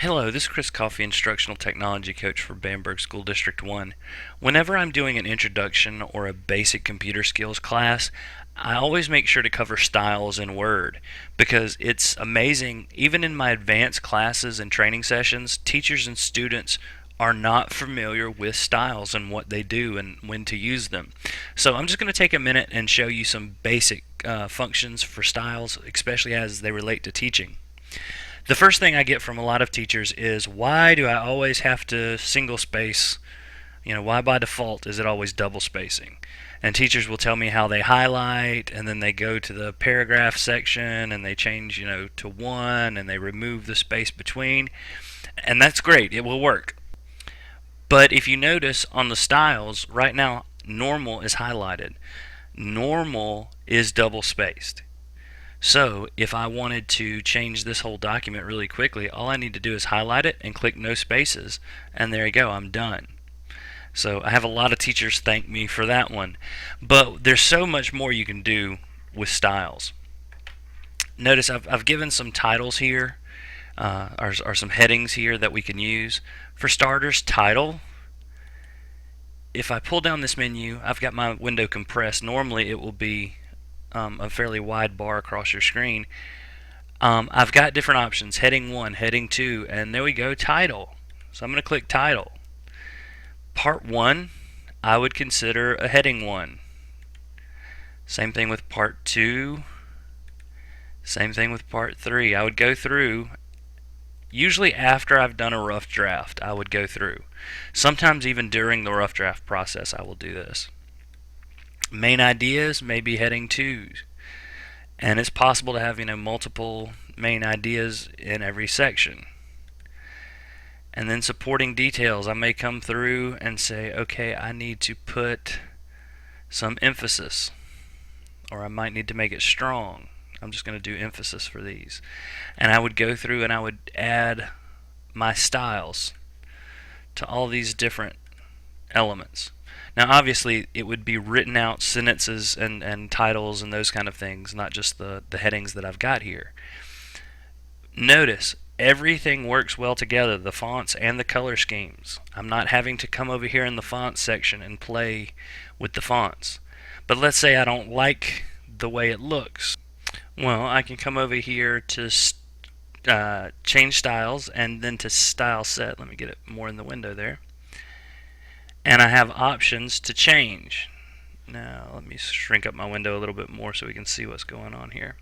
Hello, this is Chris Coffey, Instructional Technology Coach for Bamberg School District 1. Whenever I'm doing an introduction or a basic computer skills class, I always make sure to cover styles in Word because it's amazing. Even in my advanced classes and training sessions, teachers and students are not familiar with styles and what they do and when to use them. So I'm just going to take a minute and show you some basic functions for styles, especially as they relate to teaching. The first thing I get from a lot of teachers is, why do I always have to single space? Why by default is it always double spacing? And teachers will tell me how they highlight, and then they go to the paragraph section and they change, to one, and they remove the space between. And that's great, it will work. But if you notice on the styles, right now, normal is highlighted. Normal is double spaced. So if I wanted to change this whole document really quickly, all I need to do is highlight it and click no spaces, and there you go, I'm done. So I have a lot of teachers thank me for that one. But there's so much more you can do with styles. Notice I've given some titles here, or some headings here that we can use. For starters, title. If I pull down this menu, I've got my window compressed. Normally it will be a fairly wide bar across your screen. I've got different options, heading 1, heading 2, and there we go, title. So I'm going to click title. Part 1, I would consider a heading 1. Same thing with part 2. Same thing with part 3. I would go through, usually after I've done a rough draft, I would go through. Sometimes even during the rough draft process I will do this. Main ideas may be heading 2, and it's possible to have multiple main ideas in every section. And then supporting details, I may come through and say, okay, I need to put some emphasis, or I might need to make it strong. I'm just going to do emphasis for these, and I would go through and I would add my styles to all these different elements. Now obviously it would be written out sentences and titles and those kind of things, not just the headings that I've got here. Notice everything works well together, the fonts and the color schemes. I'm not having to come over here in the fonts section and play with the fonts. But let's say I don't like the way it looks. Well, I can come over here to change styles, and then to style set. Let me get it more in the window there. And I have options to change. Now let me shrink up my window a little bit more so we can see what's going on here.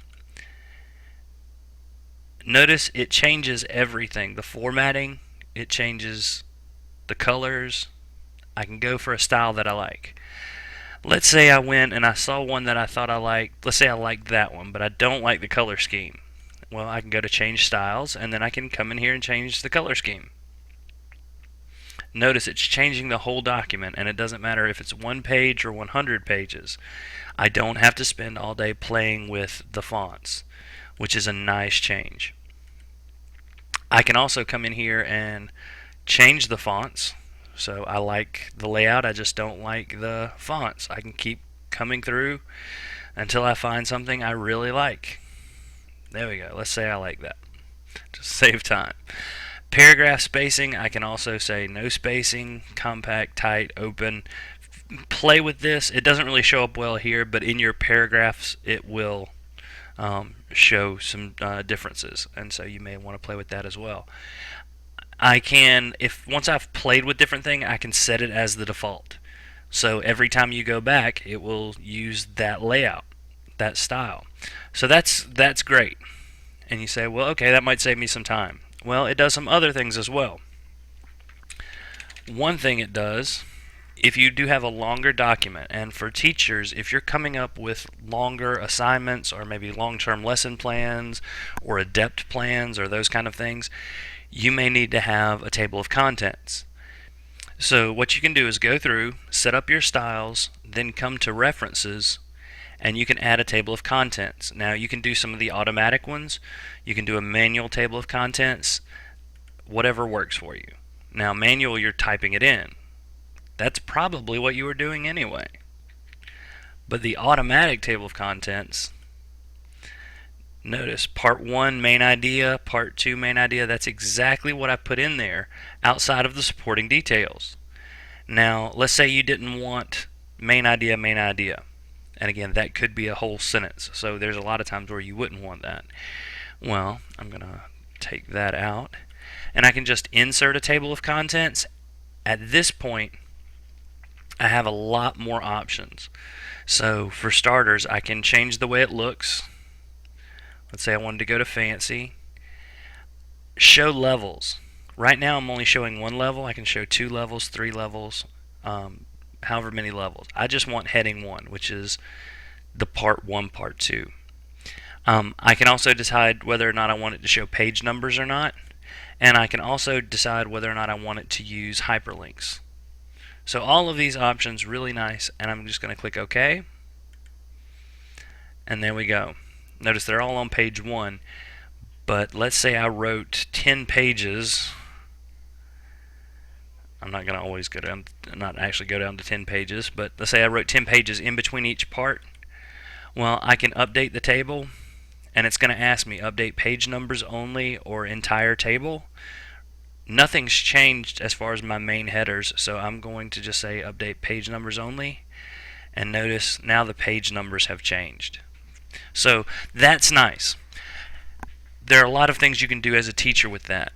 Notice it changes everything. The formatting, it changes the colors. I can go for a style that I like. Let's say I went and I saw one that I thought I liked. Let's say I liked that one, but I don't like the color scheme. Well, I can go to change styles, and then I can come in here and change the color scheme. Notice it's changing the whole document, and it doesn't matter if it's 1 page or 100 pages. I don't have to spend all day playing with the fonts, which is a nice change. I can also come in here and change the fonts. So I like the layout, I just don't like the fonts. I can keep coming through until I find something I really like. There we go. Let's say I like that. Just save time. Paragraph spacing, I can also say no spacing, compact, tight, open. Play with this. It doesn't really show up well here, but in your paragraphs it will show some differences, and so you may want to play with that as well. I can, once I've played with different things, I can set it as the default. So every time you go back, it will use that layout, that style. So that's great. And you say, well, okay, that might save me some time. Well, it does some other things as well. One thing it does, if you do have a longer document, and for teachers, if you're coming up with longer assignments or maybe long-term lesson plans or adept plans or those kind of things, you may need to have a table of contents. So what you can do is go through, set up your styles, then come to references, and you can add a table of contents. Now you can do some of the automatic ones. You can do a manual table of contents, whatever works for you. Now manual, you're typing it in. That's probably what you were doing anyway. But the automatic table of contents, Notice part 1 main idea, part 2 main idea. That's exactly what I put in there outside of the supporting details. Now, let's say you didn't want main idea, main idea. And again, that could be a whole sentence. So there's a lot of times where you wouldn't want that. Well, I'm going to take that out. And I can just insert a table of contents. At this point, I have a lot more options. So for starters, I can change the way it looks. Let's say I wanted to go to fancy. Show levels. Right now I'm only showing one level. I can show 2 levels, 3 levels, however many levels. I just want heading 1, which is the part 1, part 2. I can also decide whether or not I want it to show page numbers or not. And I can also decide whether or not I want it to use hyperlinks. So all of these options really nice, and I'm just going to click OK. And there we go. Notice they're all on page 1, but let's say I wrote 10 pages. I'm not going to always go down, not actually go down to 10 pages, but let's say I wrote 10 pages in between each part. Well, I can update the table, and it's going to ask me update page numbers only or entire table. Nothing's changed as far as my main headers, so I'm going to just say update page numbers only, and notice now the page numbers have changed. So that's nice. There are a lot of things you can do as a teacher with that.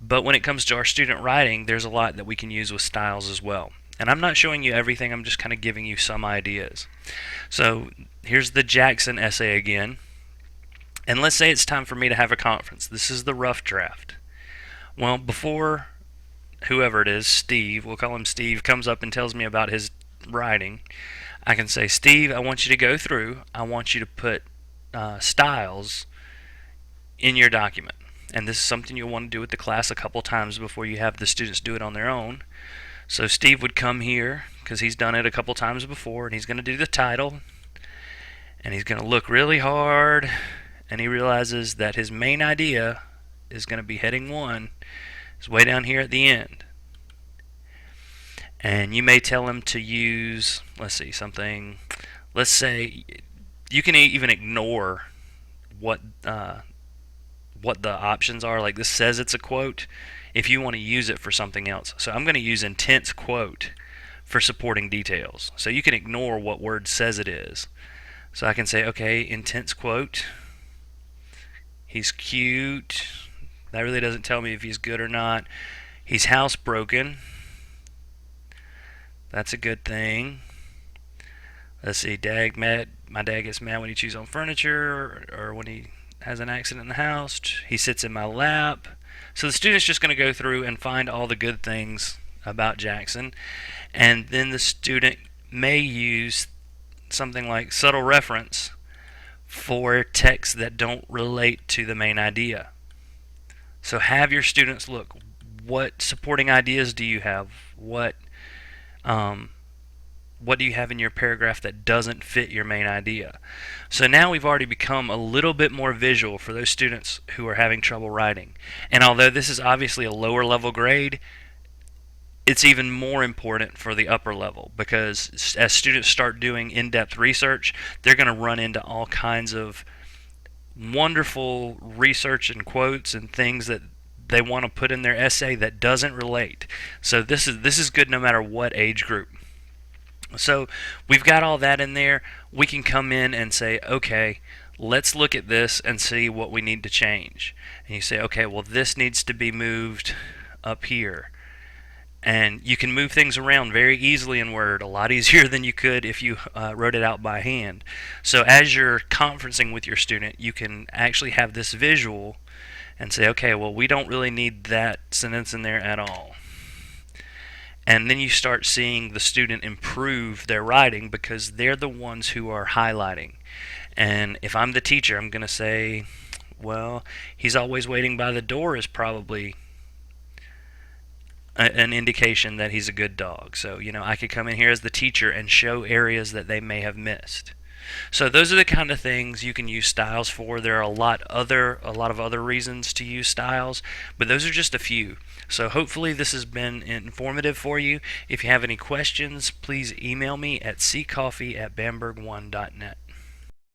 But when it comes to our student writing, there's a lot that we can use with styles as well. And I'm not showing you everything, I'm just kind of giving you some ideas. So here's the Jackson essay again. And let's say it's time for me to have a conference. This is the rough draft. Well, before whoever it is, Steve, we'll call him Steve, comes up and tells me about his writing, I can say, Steve, I want you to go through, I want you to put styles in your document. And this is something you'll want to do with the class a couple times before you have the students do it on their own. So Steve would come here, because he's done it a couple times before, and he's going to do the title, and he's going to look really hard, and he realizes that his main idea is going to be heading 1. It's way down here at the end. And you may tell him to use, let's see, something, let's say, you can even ignore what the options are. Like this says it's a quote if you want to use it for something else. So I'm going to use intense quote for supporting details. So you can ignore what word says it is. So I can say, okay, intense quote. He's cute. That really doesn't tell me if he's good or not. He's housebroken. That's a good thing. Let's see, my dad gets mad when he chews on furniture or when he has an accident in the house. He sits in my lap. So the student's just going to go through and find all the good things about Jackson. And then the student may use something like subtle reference for texts that don't relate to the main idea. So have your students look, what supporting ideas do you have? What do you have in your paragraph that doesn't fit your main idea? So now we've already become a little bit more visual for those students who are having trouble writing. And although this is obviously a lower level grade, it's even more important for the upper level, because as students start doing in-depth research, they're going to run into all kinds of wonderful research and quotes and things that they want to put in their essay that doesn't relate. So this is good no matter what age group. So we've got all that in there. We can come in and say, okay, let's look at this and see what we need to change. And you say, okay, well, this needs to be moved up here. And you can move things around very easily in Word, a lot easier than you could if you wrote it out by hand. So as you're conferencing with your student, you can actually have this visual and say, okay, well, we don't really need that sentence in there at all. And then you start seeing the student improve their writing because they're the ones who are highlighting. And if I'm the teacher, I'm going to say, well, he's always waiting by the door is probably an indication that he's a good dog. So, I could come in here as the teacher and show areas that they may have missed. So those are the kind of things you can use styles for. There are a lot of other reasons to use styles, but those are just a few. So hopefully this has been informative for you. If you have any questions, please email me at ccoffee@bamberg1.net.